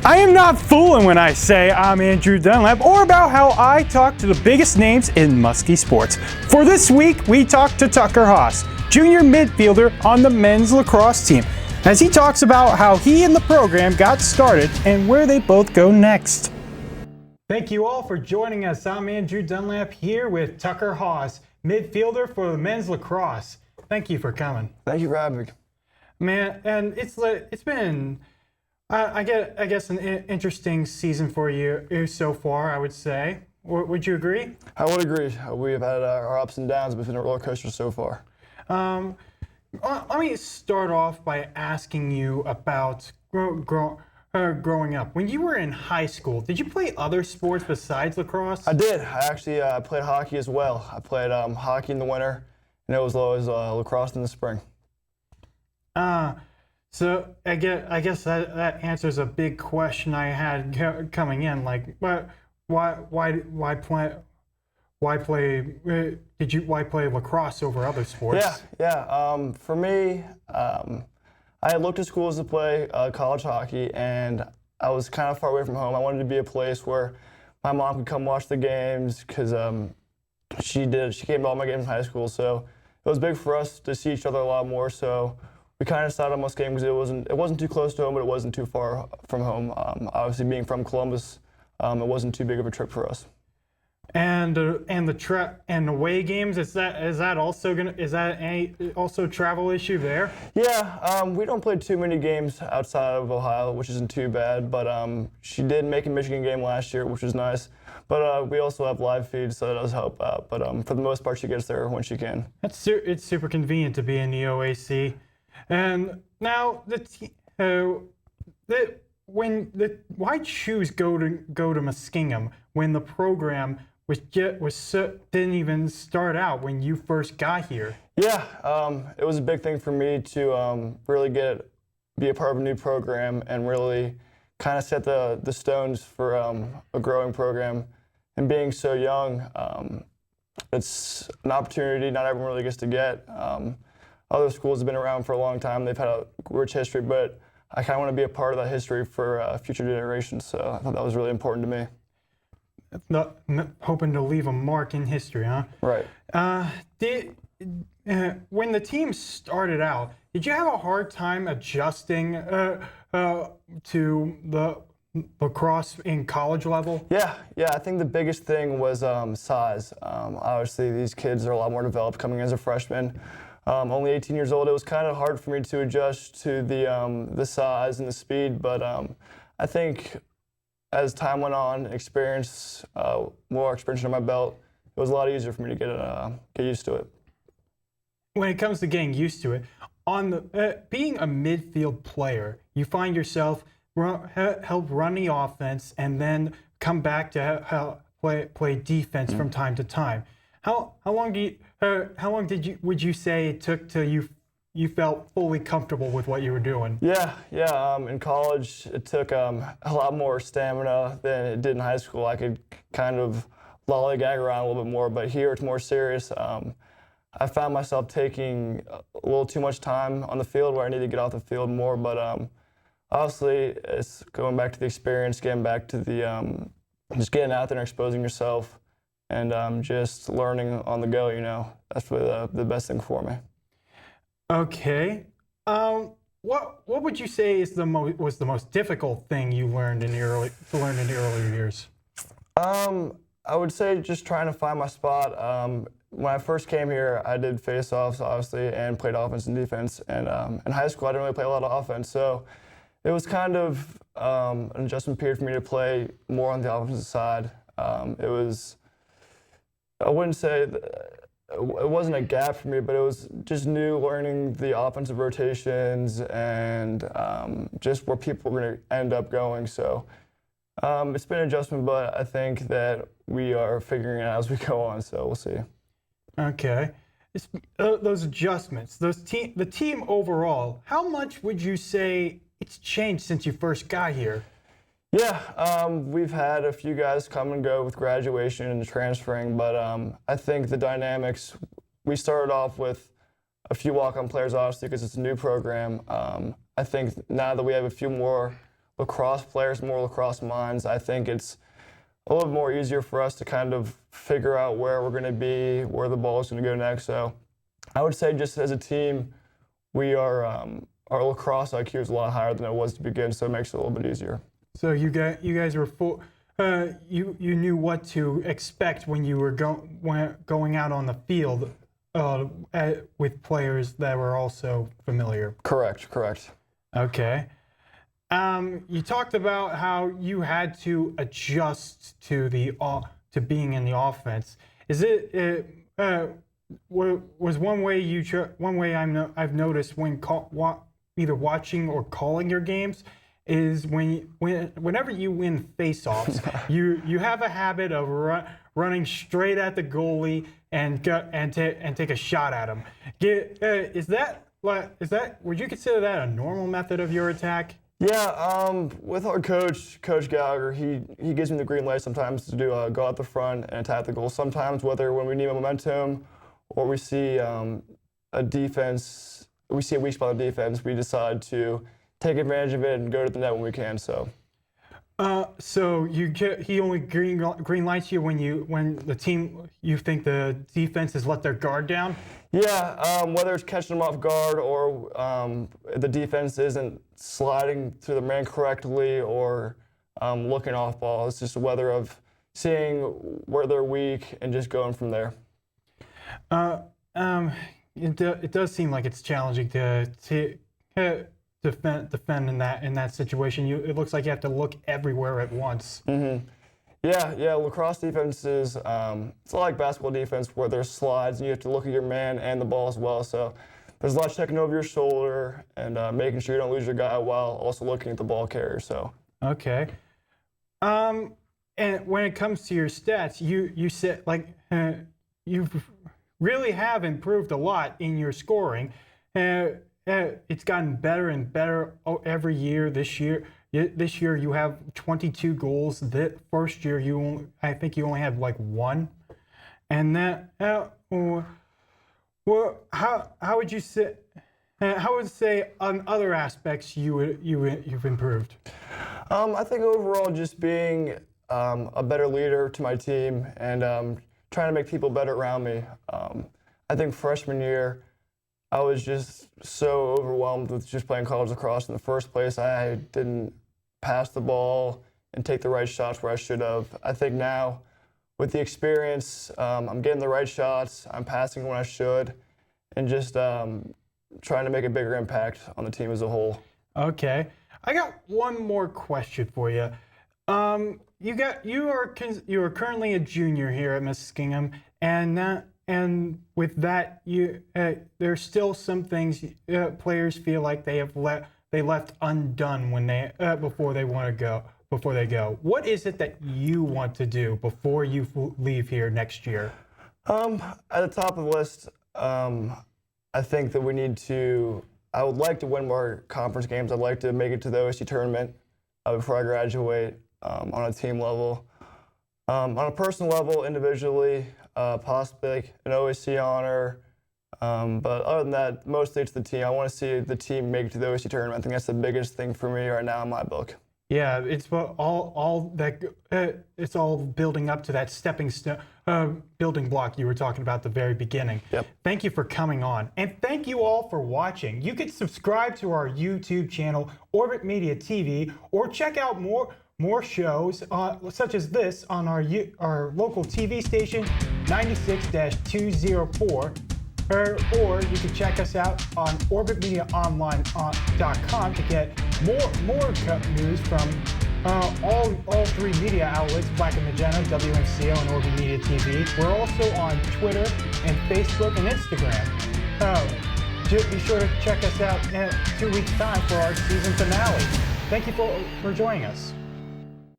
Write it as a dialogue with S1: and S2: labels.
S1: I am not fooling when I say I'm Andrew Dunlap or about how I talk to the biggest names in muskie sports. For this week, we talked to Tucker Haas, junior midfielder on the men's lacrosse team, as he talks about how he and the program got started and where they both go next. Thank you all for joining us. I'm Andrew Dunlap here with Tucker Haas, midfielder for the men's lacrosse. Thank you for coming.
S2: Thank you for having me.
S1: Man, and it's been I guess an interesting season for you so far, I would say. Would you agree?
S2: I would agree. We have had our ups and downs, but it's been a roller coaster so far.
S1: Let me start off by asking you about growing up. When you were in high school, did you play other sports besides lacrosse?
S2: I did. I actually played hockey as well. I played hockey in the winter, and it was always lacrosse in the spring.
S1: So I guess that answers a big question I had coming in. Like, why play lacrosse over other sports?
S2: Yeah. For me, I had looked at schools to play college hockey, and I was kind of far away from home. I wanted to be a place where my mom could come watch the games because she came to all my games in high school. So it was big for us to see each other a lot more. So we kind of decided on Muskingum because it wasn't too close to home, but it wasn't too far from home. Obviously, being from Columbus, it wasn't too big of a trip for us.
S1: And the away games, is that also a travel issue there?
S2: Yeah, we don't play too many games outside of Ohio, which isn't too bad. But she did make a Michigan game last year, which was nice. But we also have live feeds, so that does help out. But for the most part, she gets there when she can.
S1: It's super convenient to be in the OAC. And now why choose go to Muskingum when the program didn't even start out when you first got here?
S2: Yeah, it was a big thing for me to really be a part of a new program and really kind of set the stones for a growing program. And being so young, it's an opportunity not everyone really gets to get. Other schools have been around for a long time. They've had a rich history, but I kind of want to be a part of that history for future generations. So I thought that was really important to me.
S1: Hoping to leave a mark in history, huh?
S2: Right.
S1: When the team started out, did you have a hard time adjusting to the lacrosse in college level?
S2: Yeah. I think the biggest thing was size. Obviously, these kids are a lot more developed coming as a freshman. Only 18 years old. It was kind of hard for me to adjust to the size and the speed, but I think as time went on, more experience under my belt, it was a lot easier for me to get used to it.
S1: When it comes to getting used to it, being a midfield player, you find yourself help run the offense and then come back to play defense from time to time. How long would you say it took till you felt fully comfortable with what you were doing?
S2: Yeah. In college, it took a lot more stamina than it did in high school. I could kind of lollygag around a little bit more, but here it's more serious. I found myself taking a little too much time on the field where I need to get off the field more, but obviously it's going back to the experience, getting back to the just getting out there and exposing yourself. And just learning on the go, that's really the best thing for me.
S1: Okay. What would you say was the most difficult thing you learned in the earlier years?
S2: I would say just trying to find my spot. When I first came here, I did face-offs, obviously, and played offense and defense. And in high school, I didn't really play a lot of offense, so it was kind of an adjustment period for me to play more on the offensive side. I wouldn't say it wasn't a gap for me, but it was just new learning the offensive rotations and just where people were going to end up going. So it's been an adjustment, but I think that we are figuring it out as we go on, so we'll see.
S1: Okay. Those adjustments, the team overall, how much would you say it's changed since you first got here?
S2: Yeah, we've had a few guys come and go with graduation and transferring, but I think the dynamics, we started off with a few walk-on players, obviously, because it's a new program. I think now that we have a few more lacrosse players, more lacrosse minds, I think it's a little bit more easier for us to kind of figure out where we're going to be, where the ball is going to go next. So I would say just as a team, we are our lacrosse IQ is a lot higher than it was to begin, so it makes it a little bit easier.
S1: So you guys were full. You knew what to expect when you were going out on the field with players that were also familiar.
S2: Correct.
S1: Okay. You talked about how you had to adjust to being in the offense. Is it was one way I've noticed when either watching or calling your games is whenever you win face-offs, you have a habit of running straight at the goalie and take a shot at him. Is that would you consider that a normal method of your attack?
S2: Yeah, with our Coach Gallagher, he gives me the green light sometimes to do go out the front and attack the goal. Sometimes, whether when we need momentum or we see a weak spot on defense, we decide to take advantage of it and go to the net when we can. So he only green lights you when you think the defense has let their guard down? Yeah, whether it's catching them off guard or the defense isn't sliding through the man correctly or looking off ball. It's just a weather of seeing where they're weak and just going from there.
S1: It does seem like it's challenging to defend in that situation. It looks like you have to look everywhere at once.
S2: Mm-hmm. Yeah. Lacrosse defense is it's a lot like basketball defense where there's slides and you have to look at your man and the ball as well. So there's a lot of checking over your shoulder and making sure you don't lose your guy while also looking at the ball carrier. So
S1: okay. And when it comes to your stats, you said you really have improved a lot in your scoring. It's gotten better and better every year. This year you have 22 goals. The first year I think you only had like 1. And that how would you say? How would you say on other aspects you've improved?
S2: I think overall just being a better leader to my team and trying to make people better around me. I think freshman year, I was just so overwhelmed with just playing college lacrosse in the first place. I didn't pass the ball and take the right shots where I should have. I think now, with the experience, I'm getting the right shots, I'm passing when I should, and just trying to make a bigger impact on the team as a whole. Okay.
S1: I got one more question for you. You are currently a junior here at Muskingum, and with that, there's still some things players feel like they left undone when before they go. What is it that you want to do before you leave here next year?
S2: At the top of the list, I think that I would like to win more conference games. I'd like to make it to the OSC tournament before I graduate on a team level. On a personal level, individually, possibly an OSC honor. But other than that, mostly it's the team. I want to see the team make it to the OSC tournament. I think that's the biggest thing for me right now in my book.
S1: Yeah, it's all that. It's all building up to that stepping stone, building block you were talking about at the very beginning.
S2: Yep.
S1: Thank you for coming on, and thank you all for watching. You can subscribe to our YouTube channel, Orbit Media TV, or check out more shows such as this on our local TV station, 96-204. Or you can check us out on orbitmediaonline.com to get more news from all 3 media outlets, Black and Magenta, WNCO, and Orbit Media TV. We're also on Twitter and Facebook and Instagram. Be sure to check us out in 2 weeks' time for our season finale. Thank you for joining us.